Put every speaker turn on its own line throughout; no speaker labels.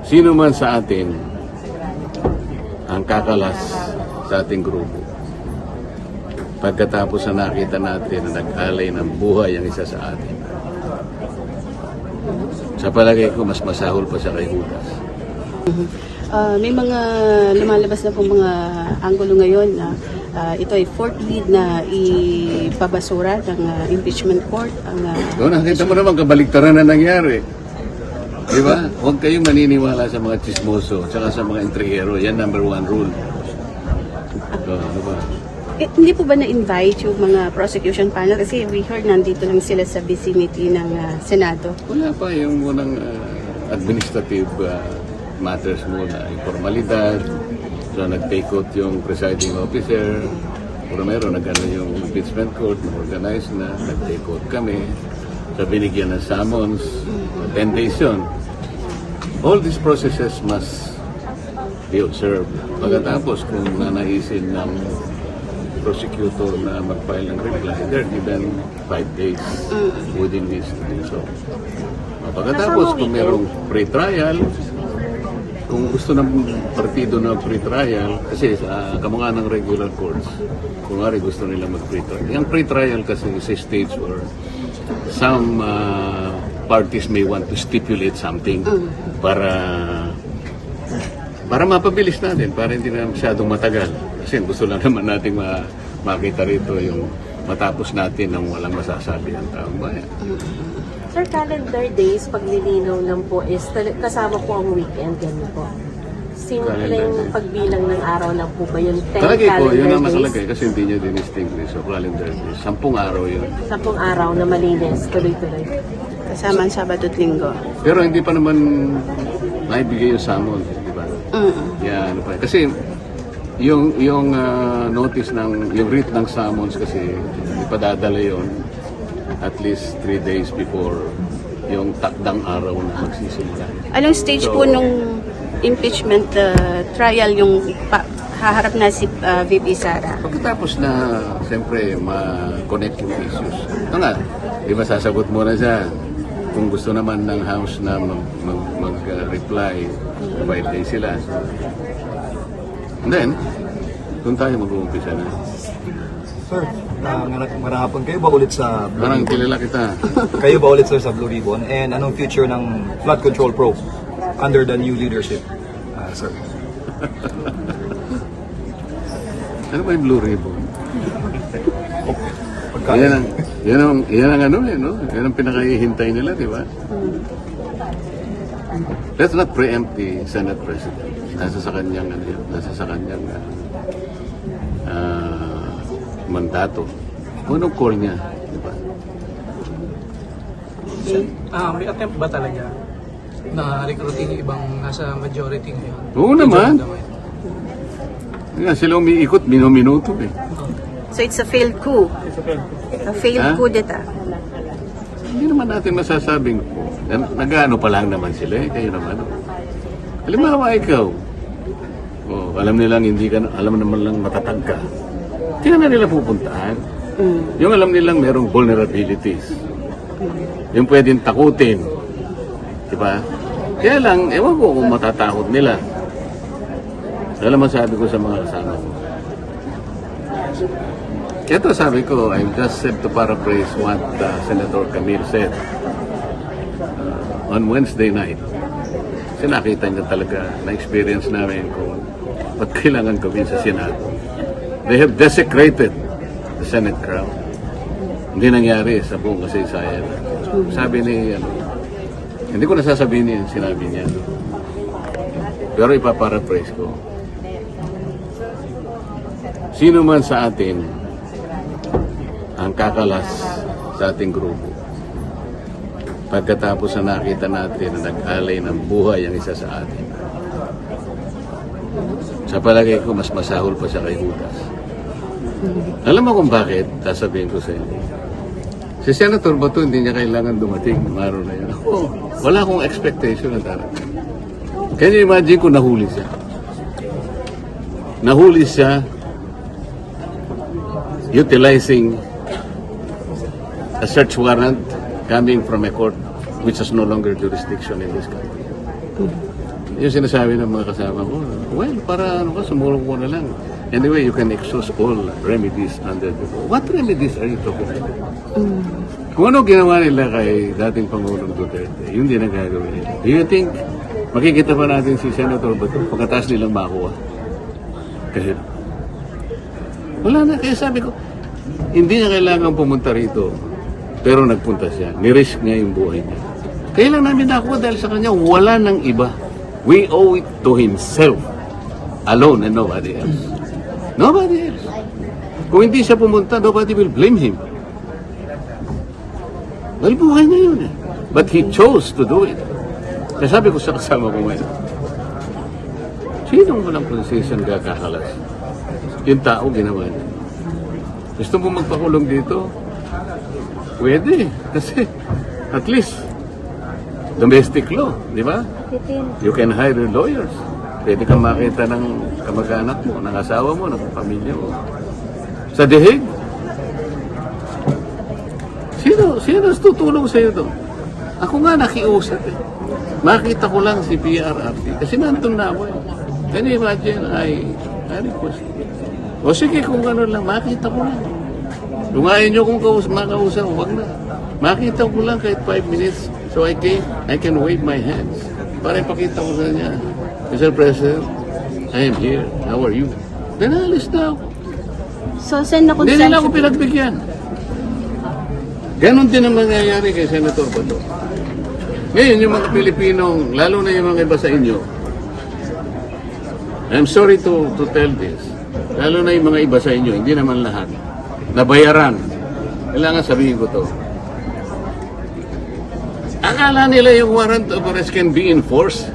Sino man sa atin ang kakalas sa ating grupo pagkatapos na nakita natin na nag-alay ng buhay ang isa sa atin? Sa palagay ko, mas masahol pa siya kay Judas.
May mga lumalabas na pong mga anggulo ngayon na ito ay fourth lead na ipabasura ng impeachment court.
Nakita mo naman kabaliktaran na nangyari. Di ba? Huwag kayong maniniwala sa mga chismoso at sa mga intrigero. Yan number one rule. Ano ba?
Hindi po ba na-invite yung mga prosecution panel? Kasi we heard nandito lang sila sa vicinity ng Senado.
Wala pa yung munang administrative matters muna. Yung formalidad. So nag-take out yung presiding officer. Pero meron yung impeachment court, organized na, nag-take out kami. So binigyan ng summons, 10 days yun. All these processes must be observed. Pagkatapos kung nanaisin ng prosecutor na mag-file ng reply, they're given 5 days within this to do so. Pagkatapos kung merong pre-trial, kung gusto ng partido na pre-trial, kasi kamukha ng regular courts, kung nga gusto nila mag-pre-trial. Yung pre-trial kasi is a stage where some parties may want to stipulate something para mapabilis natin, para hindi na masyadong matagal. Kasi gusto lang naman natin makita rito yung matapos natin ng walang masasabi ang taong bayan.
Sir, calendar days, paglilinaw lang po is kasama po ang weekend, ganun po. Simpleng pagbilang ng araw lang po ba yun? 10
Talagay ko, yun ang
days?
masalagay kasi hindi niya dinistinguish. So, calendar days. 10 araw yun.
10 araw na malinis, tuloy-tuloy.
Kasama ang Sabado at Linggo.
Pero hindi pa naman naibigay yung summons, di ba? Yan, ano pa. Kasi yung notice ng, yung writ ng summons kasi ipadadala yun at least 3 days before yung takdang araw na magsisimula.
Anong stage po nung impeachment trial yung haharap na si VP Sara?
Pagkatapos na, siyempre, ma-connect yung issues. Ito nga, di ba sasagot mo na siya kung gusto naman ng House na mag-reply, 5 days sila. And then, doon tayo mag-uumpisa na.
Sir, marang hapon kayo ba ulit sa Blue
Parang
Ribbon?
kilala kita.
Kayo ba ulit sir sa Blue Ribbon? And anong future ng flood control probe under the new leadership, sir?
Ano ba yung Blue Ribbon?
Pagka-
Yan ang ano eh, no? Yan ang pinakahihintay nila, di ba? Let's not preempt the Senate President. Nasa sa kanyang, mandato. Anong call niya, di ba?
May attempt ba talaga na recruiting yung ibang nasa majority ngayon?
Oo naman. Nga, sila umiikot, minuto eh.
So it's a failed coup. A failed coup d'etat.
Hindi naman natin masasabing nag-ano pa lang naman sila eh, kayo naman. Halimbawa ikaw, alam nilang hindi ka, alam naman lang matatag ka. Hindi na nila pupuntahan. Yung alam nilang merong vulnerabilities. Yung pwedeng takutin. Diba? Kaya lang, ewan ko kung matatakot nila. Alam mo sabi ko sa mga kasama ko. Ito sabi ko, I just said to paraphrase what Senator Camille said on Wednesday night. Kasi nakita niya talaga, na-experience namin kung ba't kailangan gawin sa Senado. They have desecrated the Senate crowd. Hindi nangyari sa buong kasaysayan. Sabi ni, hindi ko nasasabihin niya, sinabi niya. Pero ipaparaphrase ko. Sino man sa atin ang kakalas sa ating grupo pagkatapos na nakita natin na nag-alay ng buhay ang isa sa atin? Sa palagay ko, mas masahol pa siya kay Judas. Alam mo kung bakit? Sasabihin ko sa inyo. Si Senator Bato, hindi niya kailangan dumating ng araw na yun. Wala akong expectation na darating. Can you imagine kung nahuli siya? Nahuli siya utilizing a search warrant coming from a court which has no longer jurisdiction in this country. Yung sinasabi ng mga kasama ko, well, para ano ka, sumulong ko na lang. Anyway, you can exhaust all remedies under the law. What remedies are you talking about? Kung ano ginawa nila kay dating Pangulong Duterte, yun din ang gagawin nila. Do you think makikita pa natin si Senator Bato pagkatapos nilang makuha? Kasi wala na. Kaya sabi ko, hindi niya kailangan pumunta rito. Pero nagpunta siya. Nirisk niya yung buhay niya. Kailan namin nakuha dahil sa kanya, wala nang iba. We owe it to himself alone and nobody else. Nobody else. Kung hindi siya pumunta, nobody will blame him. Dahil buhay na yun eh. But he chose to do it. Kaya sabi ko sa kasama ko ngayon, sinong walang konsensyon kakakalas? Yung tao ginawa niya. Gusto mo magpakulong dito? Pwede. Kasi at least domestic law, di ba? You can hire lawyers. Pwede kang makita ng kamag-anak mo, ng asawa mo, ng pamilya mo. Sa deheg. Sino tutulong sa'yo doon? Ako nga nakiusap eh. Makita ko lang si PRRT kasi nandun na ako eh. Can you imagine, I request. O sige, kung ano lang, makita ko lang. Kung ayaw nyo kung makausap, huwag na. Makita ko lang kahit 5 minutes so I can wave my hands. Para ipakita ko sa niya, Mr. President, I am here. How are you? Then alis na ako.
So, send na
Hindi nila ako
konsensya.
pinagbigyan. Ganon din ang mangyayari kay Senator Bato. Ngayon, yung mga Pilipinong, lalo na yung mga iba sa inyo, I'm sorry to tell this, lalo na yung mga iba sa inyo, hindi naman lahat, nabayaran. Kailangan sabihin ko to. Akala nila yung warrant of arrest can be enforced.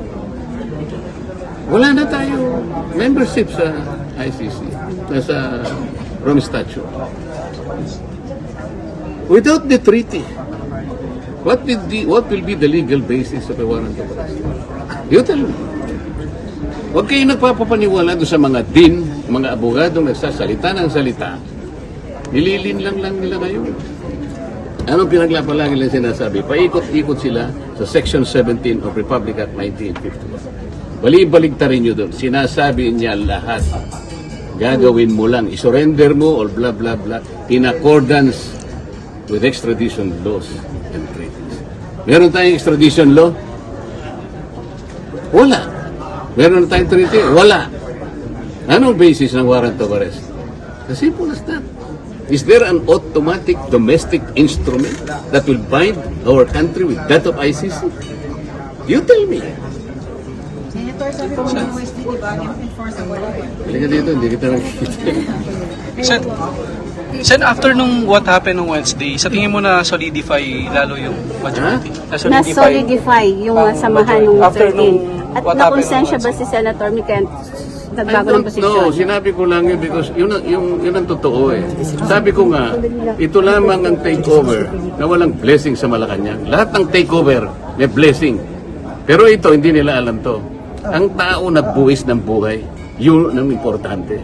Wala na tayo membership sa ICC, sa Rome Statute. Without the treaty, what will be the legal basis of a warrant of arrest? You tell me. Huwag kayo nagpapapaniwala doon sa mga din, mga abogadong nagsasalita ng salita. Nililin lang nila ngayon. Anong pinaglapalagi nila sinasabi? Paikot-ikot sila sa Section 17 of Republic Act 1951. Bali-baligtarin nyo doon. Sinasabi niya lahat. Gagawin mo lang. Isurrender mo or blah blah blah in accordance with extradition laws and treaties. Meron tayong extradition law? Wala. Meron tayong treaty? Wala. Anong basis ng warrant of arrest? As simple as that. Is there an automatic domestic instrument that will bind our country with that of ICC? You tell me.
Senator, sabi po ng OST, di ba, enforceable?
Halika dito, hindi kita nakikita.
Sen, after nung what happened nung Wednesday, sa tingin mo na solidify lalo yung majority?
Na-solidify yung samahan ng
After nung
13. At
what happened
nakonsensya
nung
ba si Senator Miken
I
nagbago ng
don't
posisyon?
know. Sinabi ko lang yun because yun ang totoo eh. Sabi ko nga, ito lamang ang takeover na walang blessing sa Malacanang. Lahat ng takeover may blessing. Pero ito, hindi nila alam to. Ang tao nagbuwis ng buhay, yun ang importante.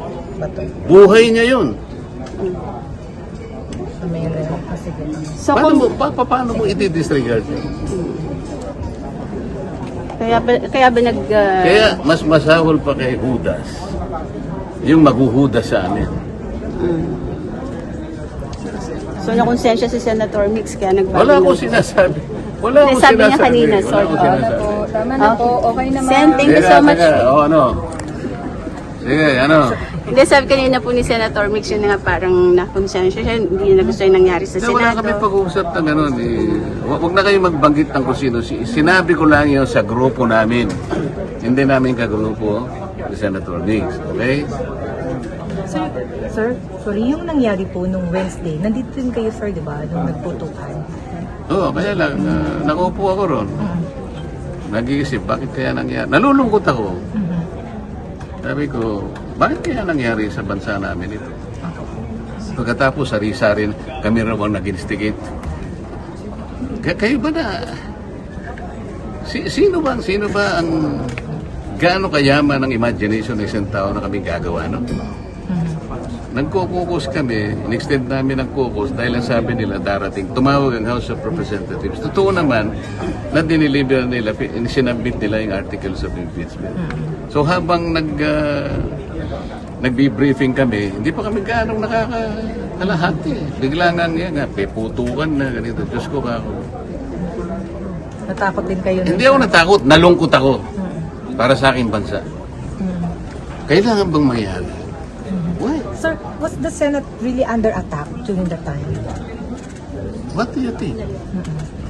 Buhay niya yun.
So,
Paano mo i-disregard yun?
kaya ba nag...
Kaya mas masahol pa kay Judas. Yung maghuhudas sa amin.
So, nakonsensya si Senator Mix kaya nagbago
Wala
ng-
akong sinasabi. Wala akong
Sabi niya
sinasabi.
kanina,
Wala
sort
akong
of.
sinasabi.
Tama na po, okay naman.
Sen, thank you so much.
O ano? Sige, ano?
Hindi, sabi kanina po ni Senator Mix yun na nga parang nakonsensya siya, hindi na gusto yung nangyari sa
Wala
Senado.
kami pag-uusap ng gano'n. Huwag na kayo magbanggit ng kung sino. Sinabi ko lang yun sa grupo namin. Hindi namin kagrupo ni Senator Nix. Okay?
Sir, sorry, yung nangyari po nung Wednesday, nandito din kayo, sir, di ba, nung nagputukan?
Oo, kaya lang. Nakaupo ako ron. Nag-iisip, bakit kaya nangyari? Nalulungkot ako. Sabi ko, bakit kaya nangyari sa bansa namin ito? Pagkatapos, sari-sari kami raw ang nag-instigate. Kayo ba na? Sino ba ang gaano kayaman ang imagination ng isang tao na kami gagawa, no? nagko-caucus kami, in-extend namin ang caucus dahil ang sabi nila darating, tumawag ang House of Representatives. Totoo naman na diniliver nila, sinabit nila yung articles of impeachment. So habang nagbi-briefing kami, hindi pa kami gaano nakakalahati. Bigla nga, peputukan na ganito. Diyos ko ako.
Natakot din kayo.
Hindi ako natakot, nalungkot ako para sa aking bansa. Kailangan bang mangyari? Why?
Sir, was the Senate really under attack during that time?
What do you think?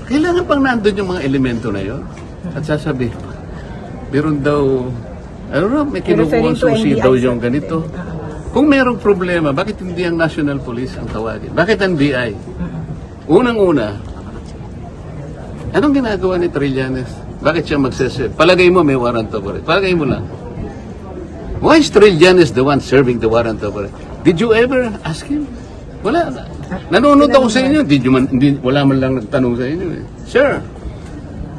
Kailangan pang nandun yung mga elemento na yon at sasabihin pa. Meron daw, I don't know, may
Referring to
kinukuha susi
NBI,
daw
sir.
yung ganito. Kung merong problema, bakit hindi ang National Police ang tawagin? Bakit ang DI? Unang-una, anong ginagawa ni Trillanes? Bakit siya magsese? Palagay mo may warrant of arrest. Palagay mo lang. Why is Trillanes the one serving the warrant of arrest? Did you ever ask him? Wala. Nanonood ako sa inyo. Wala man lang nagtanong sa inyo. Sir,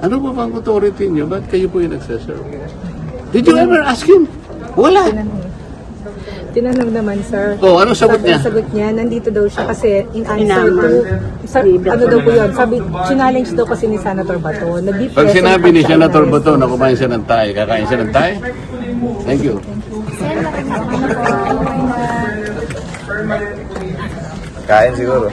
ano ba bang authority niyo? Ba't kayo po yung nagseserve? Did you ever ask him? Wala.
Tinanong naman, sir.
Oh, anong sagot niya?
Ang sagot niya, nandito daw siya kasi in answer to, ano daw po yun, sabi, challenge daw kasi ni Senator Bato.
Pag sinabi ni Senator Bato na kumain siya ng tayo, kakain siya ng tayo? Thank you.
Kain siguro.